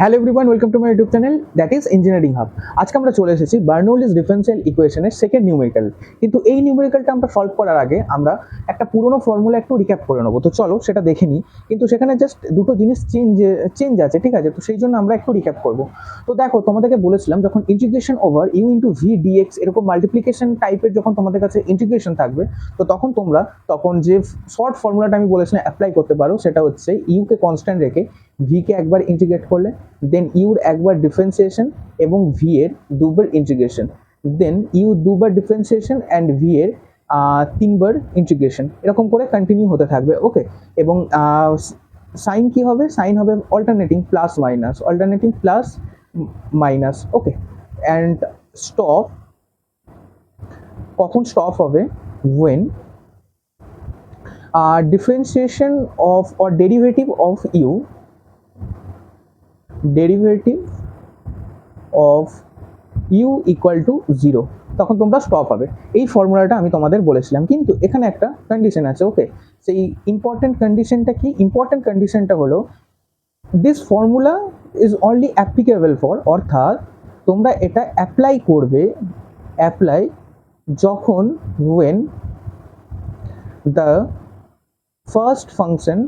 Hello everyone, welcome to my YouTube channel that is engineering hub. আজকে আমরা চলে এসেছি বার্নৌলিস ডিফারেনশিয়াল ইকুয়েশনের সেকেন্ড নিউমেরিক্যাল। কিন্তু এই নিউমেরিক্যালটা আমরা সলভ করার আগে আমরা একটা পুরোনো ফর্মুলা একটু রিক্যাপ করে নেবো। তো চলো সেটা দেখে নিই। কিন্তু সেখানে জাস্ট দুটো জিনিস চেঞ্জ আছে, ঠিক আছে? তো সেই জন্য আমরা একটু রিক্যাপ করবো। তো দেখো, তোমাদেরকে বলেছিলাম যখন integration over u into v dx এরকম মাল্টিপ্লিকেশন টাইপের যখন তোমাদের কাছে ইন্টিগ্রেশন থাকবে, তো তখন যে শর্ট ফর্মুলাটা আমি বলেছিলাম অ্যাপ্লাই করতে পারো, সেটা হচ্ছে ইউকে কনস্ট্যান্ট রেখে ভিকে একবার ইন্টিগ্রেট করলে, দেন ইউর একবার ডিফারেন্সিয়েশন এবং ভি এর দুবার ইন্টিগ্রেশন, দেন ইউ দুবার ডিফারেন্সিয়েশন অ্যান্ড ভি এর তিনবার ইন্টিগ্রেশন, এরকম করে কন্টিনিউ হতে থাকবে। ওকে, এবং সাইন কি হবে? সাইন হবে alternating plus minus. Okay, and stop কখন স্টপ হবে? when differentiation of or derivative of u equal to 0, তখন তোমরা স্টপ হবে। এই ফর্মুলাটা আমি তোমাদের বলেছিলাম, কিন্তু এখানে একটা কন্ডিশন আছে। ওকে, সেই ইম্পর্টেন্ট কন্ডিশনটা কি? ইম্পর্টেন্ট কন্ডিশনটা হলো this formula is only applicable for, অর্থাৎ তোমরা এটা অ্যাপ্লাই করবে যখন when the first function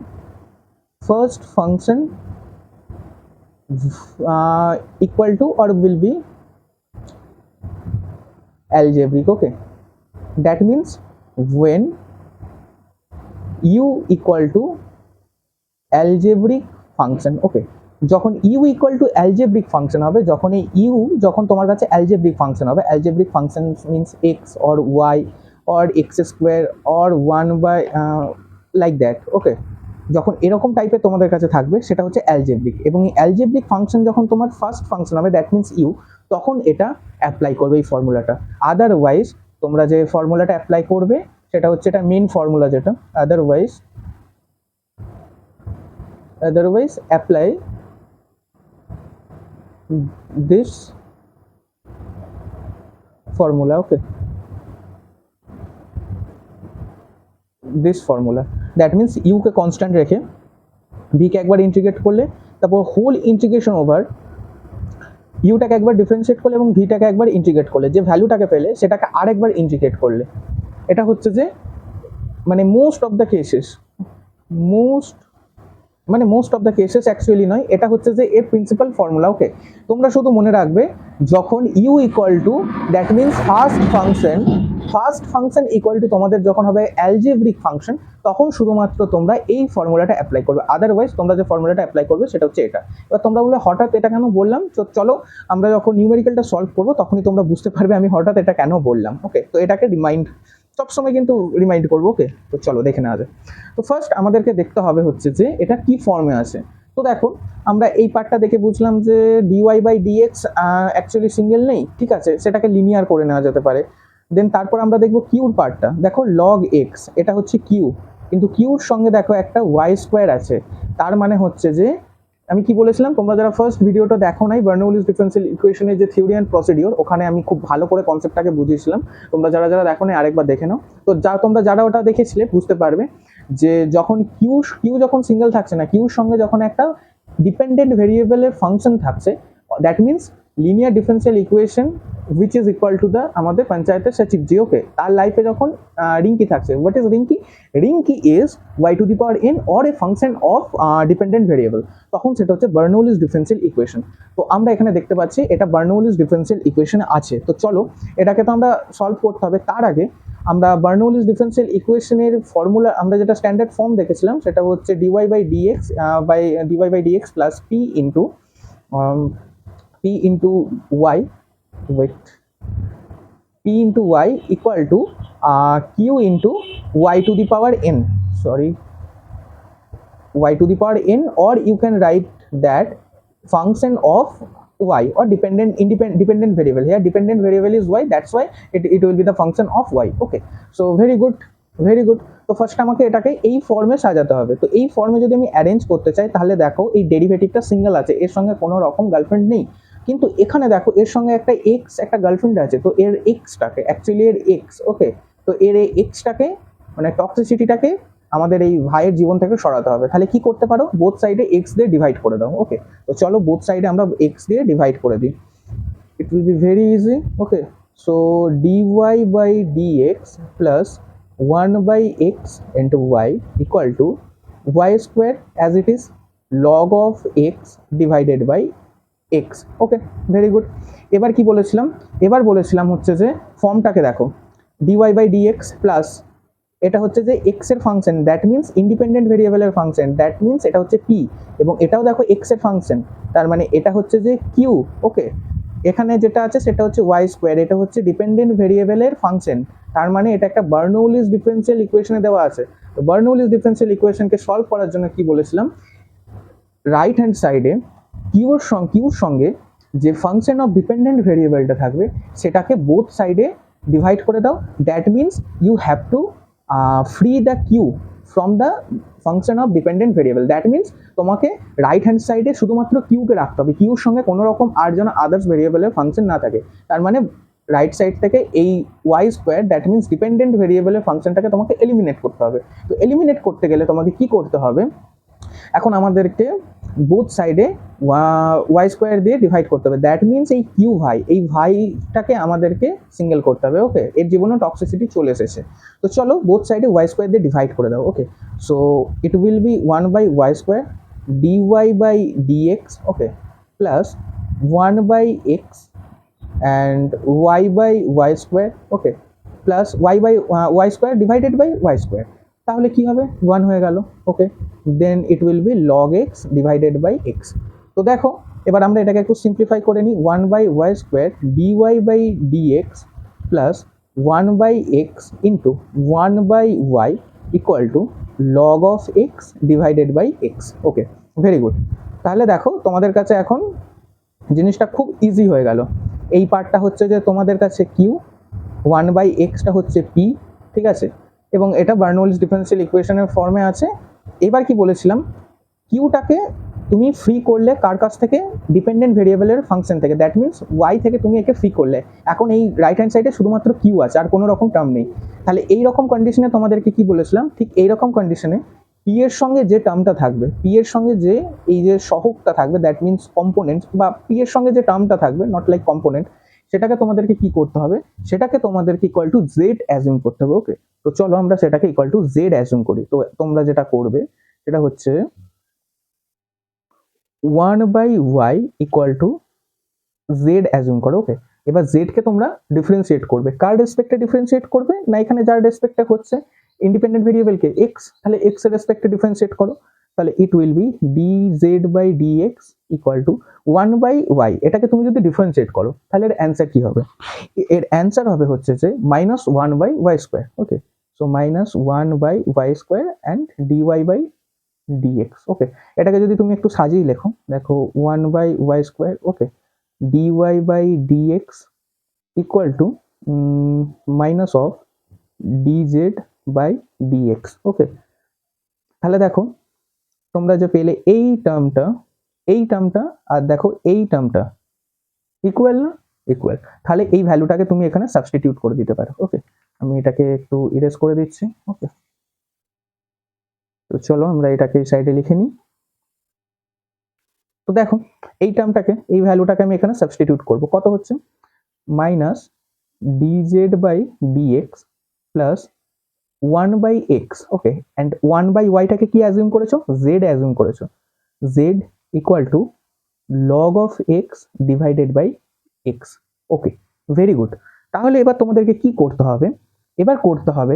equal to or will be algebraic. Okay, that means when u equal to algebraic function. Okay, যখন u equal to algebraic function হবে, যখন তোমার কাছে algebraic function হবে, algebraic function means x or y or x square or 1 by like that. ওকে, যখন এরকম টাইপের তোমাদের কাছে থাকবে সেটা হচ্ছে অ্যালজেব্রিক, এবং এই অ্যালজেব্রিক ফাংশন যখন তোমার ফার্স্ট ফাংশন হবে, দ্যাট মিনস ইউ, তখন এটা অ্যাপ্লাই করবে এই ফর্মুলাটা। আদারওয়াইজ তোমরা যে ফর্মুলাটা অ্যাপ্লাই করবে সেটা হচ্ছে এটা মেন ফর্মুলা, যেটা otherwise apply this formula. Okay, this formula that means UK constant রেখে ভিকে একবার ইন্টিগ্রেট করলে, তারপর হোল ইন্টিগ্রেশন ওভার ইউটাকে একবার ডিফারেন্সিয়েট করলে এবং ভিটাকে একবার ইন্টিগ্রেট করলে, যে ভ্যালুটাকে পেলে সেটাকে আরেকবার ইন্টিগ্রেট করলে। এটা হচ্ছে যে মানে most of the cases actually নয়, এটা হচ্ছে যে এর প্রিন্সিপাল ফর্মুলা। ওকে, তোমরা শুধু মনে রাখবে যখন you equal to that means first function equal to তোমাদের যখন হবে অ্যালজেব্রিক ফাংশন, তখন শুধুমাত্র তোমরা এই ফর্মুলাটা অ্যাপ্লাই করবে। আদারওয়াইজ তোমরা যে ফর্মুলাটা অ্যাপ্লাই করবে সেটা হচ্ছে এটা। এবার তোমরা বলে হঠাৎ এটা কেন বললাম? চলো আমরা যখন নিউমেরিক্যালটা সলভ করবো তখনই তোমরা বুঝতে পারবে আমি হঠাৎ এটা কেন বললাম। ওকে, তো এটাকে সবসময় কিন্তু রিমাইন্ড করবো। ওকে, তো চলো দেখে নেওয়া যায়। তো ফার্স্ট আমাদেরকে দেখতে হবে হচ্ছে যে এটা কি ফর্মে আছে। তো দেখো, আমরা এই পার্টটা দেখে বুঝলাম যে dy by dx actually single নেই, ঠিক আছে, সেটাকে লিনিয়ার করে নেওয়া যেতে পারে। দেন তারপর আমরা দেখবো কিউর পার্টটা। দেখো লগ এক্স, এটা হচ্ছে কিউ, কিন্তু কিউর সঙ্গে দেখো একটা ওয়াই স্কোয়ার আছে। তার মানে হচ্ছে যে আমি কি বলেছিলাম, তোমরা যারা ফার্স্ট ভিডিওটা দেখো নাই, বার্নৌলিস ডিফারেনশিয়াল ইকুয়েশনের যে থিওরি অ্যান্ড প্রসিডিওর, ওখানে আমি খুব ভালো করে কনসেপ্টটাকে বুঝিয়েছিলাম। তোমরা যারা দেখো নাই আরেকবার দেখে নাও। তো তোমরা যারা ওটা দেখেছিলে বুঝতে পারবে যে যখন কিউ যখন সিঙ্গেল থাকছে না, কিউর সঙ্গে যখন একটা ডিপেন্ডেন্ট ভেরিয়েবলের ফাংশন থাকছে, that means linear differential equation which is equal to the আমাদের পঞ্চায়েতের সচিব জি। ওকে, তার লাইফে যখন রিঙ্কি থাকছে, what is Rinki is y two the power n or a function of dependent variable, তখন সেটা হচ্ছে বার্নৌলিস ডিফারেনশিয়াল ইকুয়েশন। তো আমরা এখানে দেখতে পাচ্ছি এটা বার্নৌলিস ডিফারেনশিয়াল ইকুয়েশন আছে। তো চলো এটাকে তো আমরা সলভ করতে হবে। তার আগে আমরা বার্নৌলিস ডিফারেনশিয়াল ইকুয়েশনের ফর্মুলা, আমরা যেটা স্ট্যান্ডার্ড ফর্ম দেখেছিলাম সেটা হচ্ছে dy by dx plus p into y equal to q into y to the power n, or you can write that function of y or dependent variable. Here dependent variable is y, that's why it will be the function of y. Okay, so very good. তো first আমাকে এটাকে এই ফর্মে সাজাতে হবে। তো এই ফর্মে যদি আমি অ্যারেঞ্জ করতে চাই, তাহলে দেখো এই ডেরিভেটিভটা সিঙ্গেল আছে, এর সঙ্গে কোনো রকম গার্লফ্রেন্ড নেই। কিন্তু এখানে দেখো এর সঙ্গে একটা এক্স, একটা গার্লফ্রেন্ড আছে। তো এর এক্সটাকে অ্যাকচুয়ালি এর এক্স, ওকে, তো এর এক্সটাকে মানে টক্সিসিটিটাকে আমাদের এই ভাইয়ের জীবন থেকে সরাতে হবে। তাহলে কি করতে পারো, বোথ সাইডে এক্স দিয়ে ডিভাইড করে দাও। ওকে, তো চলো বোথ সাইডে আমরা এক্স দিয়ে ডিভাইড করে দিই। ইট will be very easy. Okay, so dy by dx plus 1 by x into y equal to y square as it is log of x divided by x. Okay, very good. এবার কি বলেছিলাম, এবার বলেছিলাম হচ্ছে যে ফর্মটাকে দেখো, dy by dx প্লাস এটা হচ্ছে যে x এর ফাংশন, দ্যাট মিন্স ইন্ডিপেন্ডেন্ট ভেরিয়েবলের ফাংশন, দ্যাট মিন্স এটা হচ্ছে p, এবং এটাও দেখো x এর ফাংশন, তার মানে এটা হচ্ছে যে q। ওকে, এখানে যেটা আছে সেটা হচ্ছে y স্কোয়ার, এটা হচ্ছে ডিপেন্ডেন্ট ভেরিয়েবলের ফাংশন, তার মানে এটা একটা বার্নৌলিস ডিফারেনশিয়াল ইকুয়েশনে দেওয়া আছে। তো বার্নৌলিস ডিফারেনশিয়াল ইকুয়েশনকে সলভ করার জন্য কি বলেছিলাম, রাইট হ্যান্ড সাইডে কিউর সঙ্গে যে ফাংশন অফ ডিপেন্ডেন্ট ভেরিয়েবলটা থাকবে সেটাকে বোথ সাইডে ডিভাইড করে দাও। That means you have to free the q from the function of dependent variable. That means তোমাকে রাইট হ্যান্ড সাইডে শুধুমাত্র কিউকে রাখতে হবে, কিউর সঙ্গে কোনো রকম আর যেন আদার্স ভেরিয়েবলের ফাংশন না থাকে। তার মানে রাইট সাইড থেকে এই y square, that means dependent ভেরিয়েবলের ফাংশনটাকে তোমাকে এলিমিনেট করতে হবে। তো এলিমিনেট করতে গেলে তোমাকে কি করতে হবে, এখন আমাদেরকে বোথ সাইডে ওয়াই স্কোয়ার দিয়ে ডিভাইড করতে হবে। দ্যাট মিন্স এই কিউ ভাই, এই ভাইটাকে আমাদেরকে সিঙ্গেল করতে হবে। ওকে, এর জীবনে টক্সিসিটি চলে এসেছে। তো চলো বোথ সাইডে ওয়াই স্কোয়ার দিয়ে ডিভাইড করে দাও। Okay, so it will be 1 by Y square dy by dx, okay, plus 1 by X and Y by Y square, okay, plus Y by Y square divided by Y square. তাহলে কি হবে, 1 হয়ে গেল। Okay, then it will be log x divided by X. তো দেখো এবার আমরা এটাকে একটু সিম্পলিফাই করে নিই। 1 by Y square dy by dx plus 1 by x into 1 by y equal to log of x divided by x. Okay, very good. তাহলে দেখো তোমাদের কাছে এখন জিনিসটা খুব ইজি হয়ে গেল। এই পার্টটা হচ্ছে যে তোমাদের কাছে কিউ, 1 বাই এক্সটা হচ্ছে পি, ঠিক আছে, এবং এটা বার্নৌলিস ডিফারেনশিয়াল ইকুয়েশনের ফর্মে আছে। এবার কি বলেছিলাম, কিউটাকে তুমি ফ্রি করলে কার কাছ থেকে, ডিপেন্ডেন্ট ভেরিয়েবলের ফাংশন থেকে, দ্যাট মিন্স ওয়াই থেকে তুমি একে ফ্রি করলে, এখন এই রাইট হ্যান্ড সাইডে শুধুমাত্র কিউ আছে, আর কোনো রকম টার্ম নেই। তাহলে এই রকম কন্ডিশনে তোমাদেরকে কি বলেছিলাম, ঠিক এই রকম কন্ডিশনে পি এর সঙ্গে যে টার্মটা থাকবে, পি এর সঙ্গে যে এই যে সহগটা থাকবে, দ্যাট মিন্স কম্পোনেন্ট, বা পি এর সঙ্গে যে টার্মটা থাকবে, নট লাইক কম্পোনেন্ট, সেটাকে তোমাদেরকে কি করতে হবে, সেটাকে তোমাদেরকে ইকুয়াল টু জেড অ্যাজিউম করতে হবে। ওকে, তো চলো আমরা সেটাকে ইকুয়াল টু জেড অ্যাজিউম করি। তো তোমরা যেটা করবে সেটা হচ্ছে 1 by y equal to z assume করো। ওকে, এবার জেড কে তোমরা ডিফারেন্সিয়েট করবে, কার রেসপেক্টে ডিফারেন্সিয়েট করবে না, এখানে যার রেসপেক্টে হচ্ছে ইন্ডিপেন্ডেন্ট ভেরিয়েবলকে এক্স, তাহলে এক্স এর রেসপেক্টে ডিফারেন্সিয়েট করো। তাহলে it will be dz by dx equal to 1 by y. এটাকে তুমি যদি ডিফারেন্সিয়েট করো তাহলে এর অ্যান্সার কি হবে, এর অ্যান্সার হবে হচ্ছে যে minus 1 by Y square. Okay, so minus 1 by Y square and dy by dx। Okay, এটাকে যদি তুমি একটু সাজিয়ে লেখো, দেখো 1 by Y square, okay, dy by dx equal to minus of dz by dx। Okay, তাহলে দেখো তোমরা যে পেলে এই টার্মটা আর দেখো এই টার্মটা ইকুয়াল না, ইকুয়াল। তাহলে এই ভ্যালুটাকে তুমি এখানে সাবস্টিটিউট করে দিতে পারো। ওকে, আমি এটাকে একটু ইরেজ করে দিচ্ছি। ওকে, তো চলো আমরা এটাকে এই সাইডে লিখে নিই। তো দেখো এই টার্মটাকে, এই ভ্যালুটাকে আমি এখানে সাবস্টিটিউট করব, কত হচ্ছে minus dz by dx plus 1 by x. Okay, and 1 by ওয়াইটাকে কি অ্যাজিউম করেছো, জেড অ্যাজিউম করেছো, Z equal to log of x divided by x. Okay, very good. তাহলে এবার তোমাদেরকে কি করতে হবে, এবার করতে হবে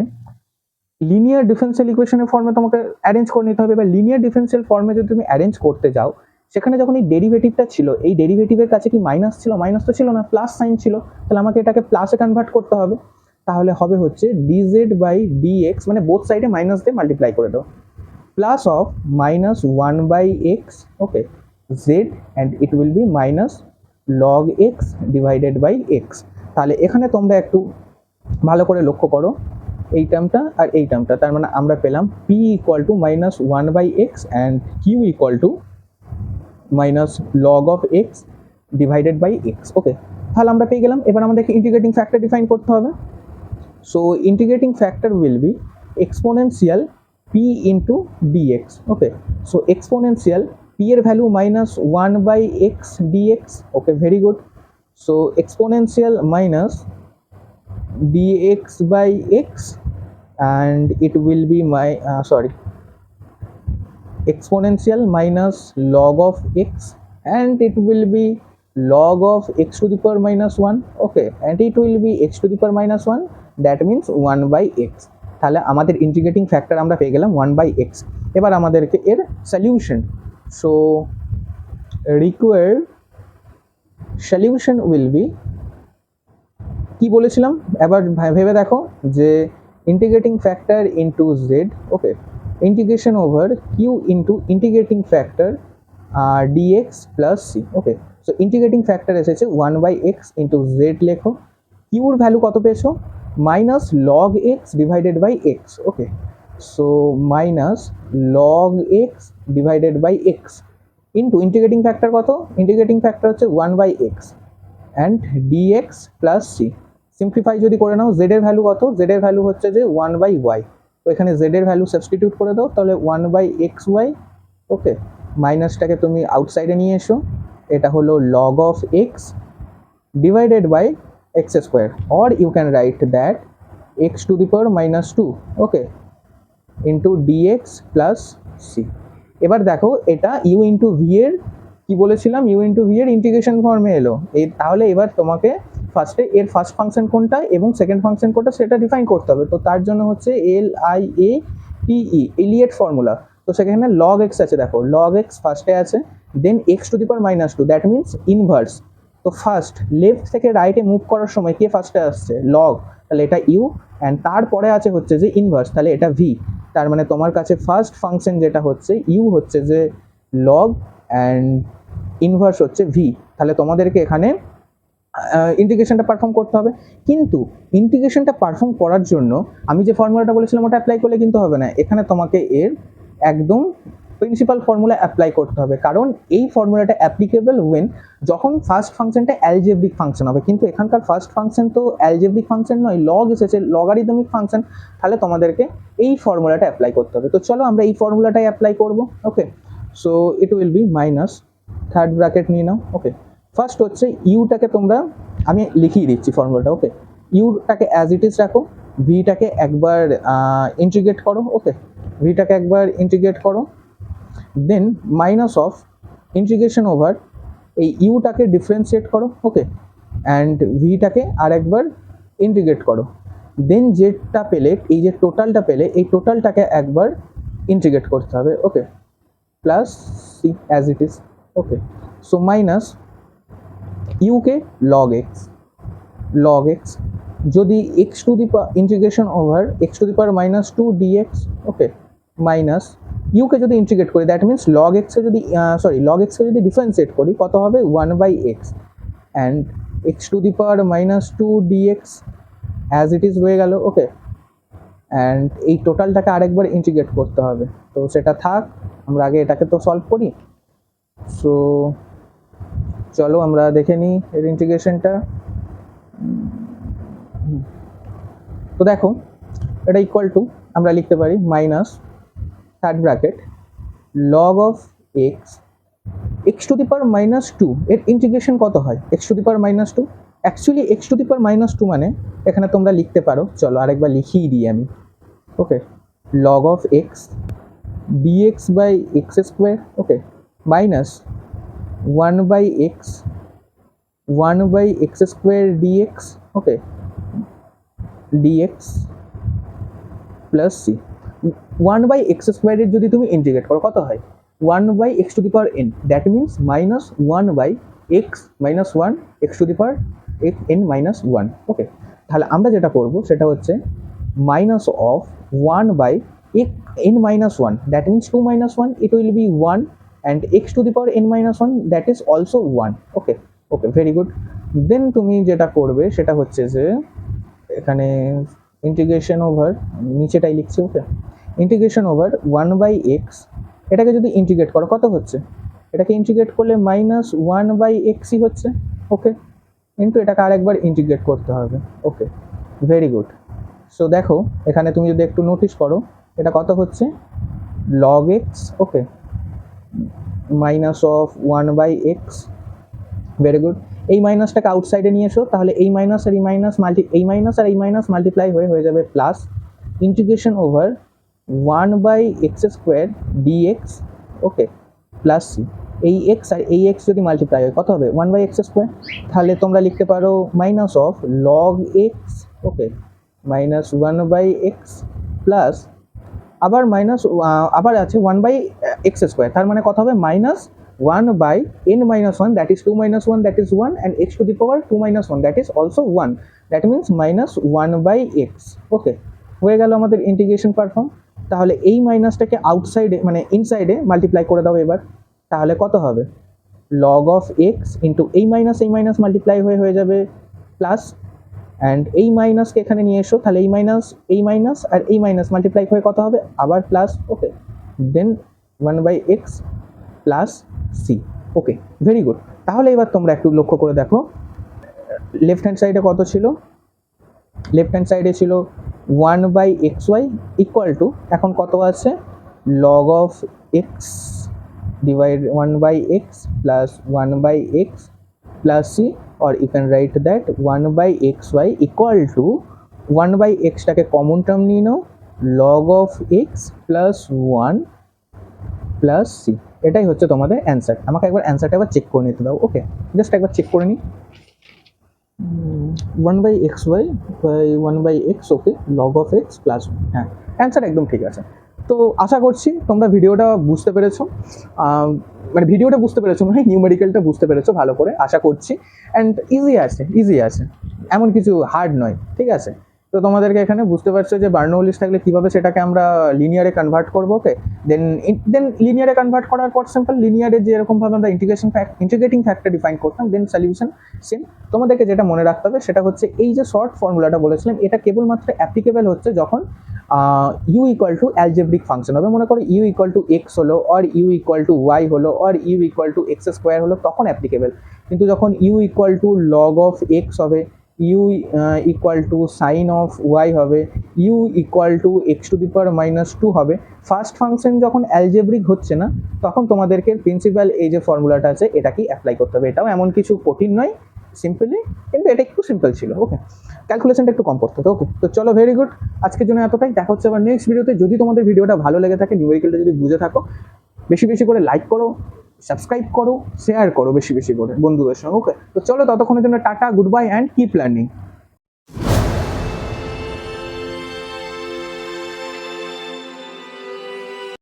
লিনিয়ার ডিফারেনশিয়াল ইকুয়েশনের ফর্মে তোমাকে অ্যারেঞ্জ করে নিতে হবে। বা লিনিয়ার ডিফারেনশিয়াল ফর্মে যদি তুমি অ্যারেঞ্জ করতে যাও, সেখানে যখন এই ডেরিভেটিভটা ছিল, এই ডেরিভেটিভের কাছে কি মাইনাস ছিল, মাইনাস তো ছিল না, প্লাস সাইন ছিল, তাহলে আমাকে এটাকে প্লাসে কনভার্ট করতে হবে। তাহলে হবে হচ্ছে dz বাই dx, মানে বোথ সাইডে মাইনাস দিয়ে মাল্টিপ্লাই করে দাও, plus of minus 1 by x, okay, z, and it will be minus log x divided by x. তাহলে এখানে তোমরা একটু ভালো করে লক্ষ্য করো এই টার্মটা আর এই টার্মটা, তার মানে আমরা পেলাম p equal to minus 1 by X and q equal to minus log of x divided by x. Okay, তাহলে আমরা পেয়ে গেলাম। এবার আমাদেরকে ইন্টিগ্রেটিং ফ্যাক্টর ডিফাইন করতে হবে। So integrating factor will be exponential P into dx. Okay, so exponential P এর value minus 1/x dx। Okay, very good. So exponential minus dx by x, and it will be exponential minus log of x, and it will be log of x to the power minus 1. Okay, and it will be x to the power minus 1, that means 1/x। তাহলে আমাদের integrating factor আমরা পেয়ে গেলাম 1/x। এবার আমাদেরকে এর solution, so required solution will be, কি বলেছিলাম এবার ভেবে দেখো, যে integrating factor into Z. Okay, integration over Q into integrating factor dx plus C. Okay, so integrating factor এসেছে 1/x ইন্টু জেড। লেখো কিউর ভ্যালু কত পেয়েছো, minus log x divided by x. Okay, so minus log x divided by x into integrating factor কত, integrating factor হচ্ছে 1/x and dx plus C. Simplify যদি করে নাও, জেড এর ভ্যালু কত, জেড এর ভ্যালু হচ্ছে যে 1/y। তো এখানে জেড এর ভ্যালু সাবস্টিটিউট করে দাও, তাহলে 1/xy। ওকে, মাইনাসটাকে তুমি আউটসাইডে নিয়ে এসো, এটা হলো log of x divided by x square, or you can write that x to the power minus 2। Okay, into dx plus c. এবার দেখো এটা ইউ ইন্টু ভি এর, কি বলেছিলাম, ইউ ইন্টু ভি এর ইন্টিগ্রেশন ফর্মে এলো। এই তাহলে এবার তোমাকে ফার্স্টে এর ফার্স্ট ফাংশন কোনটা এবং সেকেন্ড ফাংশন কোনটা সেটা ডিফাইন করতে হবে। তো তার জন্য হচ্ছে LIATE, এলিয়েট ফর্মুলা। তো সেখানে লগ এক্স আছে, দেখো লগ এক্স ফার্স্টে আছে, then X to the power minus 2, that means inverse. তো ফার্স্ট লেফট থেকে রাইটে মুভ করার সময় কে ফার্স্টে আসছে, লগ, তাহলে এটা ইউ, অ্যান্ড তারপরে আছে হচ্ছে যে ইনভার্স, তাহলে এটা ভি। তার মানে তোমার কাছে ফার্স্ট ফাংশন যেটা হচ্ছে ইউ হচ্ছে যে লগ অ্যান্ড ইনভার্স হচ্ছে ভি। তাহলে তোমাদেরকে এখানে ইন্টিগ্রেশনটা পারফর্ম করতে হবে। কিন্তু ইন্টিগ্রেশনটা পারফর্ম করার জন্য আমি যে ফর্মুলাটা বলেছিলাম ওটা অ্যাপ্লাই করলে কিন্তু হবে না, এখানে তোমাকে এর একদম প্রিন্সিপাল ফর্মুলা অ্যাপ্লাই করতে হবে, কারণ এই ফর্মুলাটা অ্যাপ্লিকেবল ওয়েন যখন ফার্স্ট ফাংশনটা অ্যালজেব্রিক ফাংশন হবে। কিন্তু এখানকার ফার্স্ট ফাংশন তো অ্যালজেব্রিক ফাংশন নয়, লগ এসেছে, লগারিদমিক ফাংশন। তাহলে তোমাদেরকে এই ফর্মুলাটা অ্যাপ্লাই করতে হবে। তো চলো আমরা এই ফর্মুলাটাই অ্যাপ্লাই করব। Okay, so it will be minus, third bracket নিয়ে নাও। ওকে, ফার্স্ট হচ্ছে ইউটাকে তোমরা, আমি লিখিয়ে দিচ্ছি ফর্মুলাটা। ওকে, ইউটাকে অ্যাজ ইট ইজ রাখো, ভিটাকে একবার ইন্টিগ্রেট করো। ওকে, ভিটাকে একবার ইন্টিগ্রেট করো, than minus of integration over এই ইউটাকে ডিফারেন্সিয়েট করো। ওকে, অ্যান্ড ভিটাকে আরেকবার ইন্টিগ্রেট করো, দেন যেটা পেলে, এই যে টোটালটা পেলে, এই টোটালটাকে একবার ইন্টিগ্রেট করতে হবে। Okay, plus C as it is. Okay, so minus ইউকে লগ এক্স যদি X to the integration over X to the power minus 2 dx. Okay, minus ইউকে যদি ইন্টিগ্রেট করি, দ্যাট মিনস লগ এক্সকে যদি লগ এক্সকে যদি ডিফারেন্সিয়েট করি, কত হবে, 1/x and x to the power minus 2 dx as it is হয়ে গেল। ওকে, অ্যান্ড এই টোটালটাকে আরেকবার ইন্টিগ্রেট করতে হবে, তো সেটা থাক, আমরা আগে এটাকে তো সলভ করি। সো চলো আমরা দেখে নিই এর ইন্টিগ্রেশনটা। তো দেখো এটা ইকুয়াল টু, আমরা লিখতে পারি minus third bracket log of x, x to the power minus 2 এর ইন্টিগ্রেশন কত হয়, x to the power minus 2। Actually x to the power minus 2 মানে এখানে তোমরা লিখতে পারো, চলো আরেকবার লিখিয়ে দিই আমি। Okay, log of X dx by x square. Okay, minus 1/x square dx. Okay, dx plus C. 1/x স্কোয়ারের যদি তুমি ইন্টিগ্রেট করো কত হয়, 1/x to the power n, that means minus 1/x minus 1 X to the power n minus 1। Okay, তাহলে আমরা যেটা করবো সেটা হচ্ছে minus of 1/n minus 1, that means 2 minus 1, it will be 1, and x to the power n minus 1, that is also 1. Okay, okay, very good. Then তুমি যেটা করবে সেটা হচ্ছে যে এখানে ইন্টিগ্রেশন ওভার, নিচেটাই লিখছি। ওকে, ইন্টিগ্রেশন ওভার 1/x, এটাকে যদি ইন্টিগ্রেট করো কত হচ্ছে, এটাকে ইন্টিগ্রেট করলে মাইনাস 1/xই হচ্ছে। ওকে, কিন্তু এটাকে আরেকবার ইন্টিগ্রেট করতে হবে। ওকে, ভেরি গুড। সো দেখো এখানে তুমি যদি একটু নোটিস করো, এটা কত হচ্ছে log x, okay, minus of 1/x। Very good. এই মাইনাসটাকে আউটসাইডে নিয়ে এসো, তাহলে এই মাইনাস আর এই মাইনাস মাল্টিপ্লাই হয়ে যাবে plus integration over 1/x² dx, okay, plus C. এই এক্স আর এই এক্স যদি মাল্টিপ্লাই হয় কত হবে 1/x², তাহলে তোমরা লিখতে পারো minus of log x, okay, minus 1/x plus আবার মাইনাস আবার আছে 1/x², তার মানে কত হবে minus 1/n-1, that is 2 - 1, that is 1, and x to the power 2 - 1, that is also 1, that means minus 1/x। ওকে, হয়ে গেল আমাদের ইন্টিগ্রেশন পারফর্ম। তাহলে এই মাইনাসটাকে আউটসাইডে মানে ইনসাইডে মাল্টিপ্লাই করে দাও এবার, তাহলে কত হবে log of x ইন্টু এই মাইনাস মাল্টিপ্লাই হয়ে যাবে প্লাস, অ্যান্ড এই মাইনাসকে এখানে নিয়ে এসো, তাহলে এই মাইনাস আর এই মাইনাস মাল্টিপ্লাই হয়ে কত হবে আবার প্লাস, ওকে, দেন 1/x প্লাস সি। ওকে, ভেরি গুড। তাহলে এবার তোমরা একটু লক্ষ্য করে দেখো লেফট হ্যান্ড সাইডে কত ছিল, লেফট হ্যান্ড সাইডে ছিল 1/xy ইকুয়াল টু, এখন কত আছে log of x divide 1/x plus 1/x plus c, or you can write that 1/xy equal to 1/x টাকে কমন টার্ম নিয়ে নাও, log of x plus 1 plus c। এটাই হচ্ছে তোমাদের অ্যান্সার। আমাকে একবার অ্যান্সারটা একবার চেক করে নিতে দাও। ওকে, জাস্ট একবার চেক করে নিই। 1/xy by 1/x, okay, log of x plus 1, হ্যাঁ, অ্যান্সার একদম ঠিক আছে। তো আশা করছি তোমরা ভিডিওটা বুঝতে পেরেছো, মানে ভিডিওটা বুঝতে পেরেছো মানে নিউমেরিক্যালটা বুঝতে পেরেছো ভালো করে আশা করছি। অ্যান্ড ইজি আছে, এমন কিছু হার্ড নয়, ঠিক আছে। তো তোমাদেরকে এখানে বুঝতে পারছো যে বার্নৌলিস থাকলে কীভাবে সেটাকে আমরা লিনিয়ারে কনভার্ট করবো। ওকে, দেন লিনিয়ারে কনভার্ট করার পর সিম্পল লিনিয়ারে যেরকমভাবে আমরা ইন্টিগ্রেটিং ফ্যাক্টর ডিফাইন করতাম, দেন সলিউশন সেম। তোমাদেরকে যেটা মনে রাখতে হবে সেটা হচ্ছে এই যে শর্ট ফর্মুলাটা বলেছিলাম, এটা কেবলমাত্র অ্যাপ্লিকেবল হচ্ছে যখন you equal to algebraic function হবে। মনে করো ইউ ইকুয়াল টু এক্স হলো, or U equal to Y হলো, or U equal to x² হলো, তখন অ্যাপ্লিকেবল। কিন্তু যখন you equal to log of X হবে, U equal to sine of Y হবে, U equal to X to the power -2 হবে, first function যখন algebraic হচ্ছে না, তখন তোমাদেরকে প্রিন্সিপাল এই যে ফর্মুলাটা আছে এটাকেই অ্যাপ্লাই করতে হবে। এটাও এমন কিছু কঠিন নয়, সিম্পলি, কিন্তু এটা একটু সিম্পল ছিল। ওকে, ক্যালকুলেশনটা একটু কম পড়তে হবে। ওকে, তো চলো, ভেরি গুড, আজকের জন্য এতটাই। দেখা হচ্ছে আবার নেক্সট ভিডিওতে। যদি তোমাদের ভিডিওটা ভালো লেগে থাকে, নিউমেরিক্যালটা যদি বুঝে থাকো, বেশি বেশি করে লাইক করো, সাবস্ক্রাইব করো, শেয়ার করো বেশি বেশি করে বন্ধুদের সঙ্গে। ওকে, তো চলো, ততক্ষণের জন্য tata, good bye, and keep learning.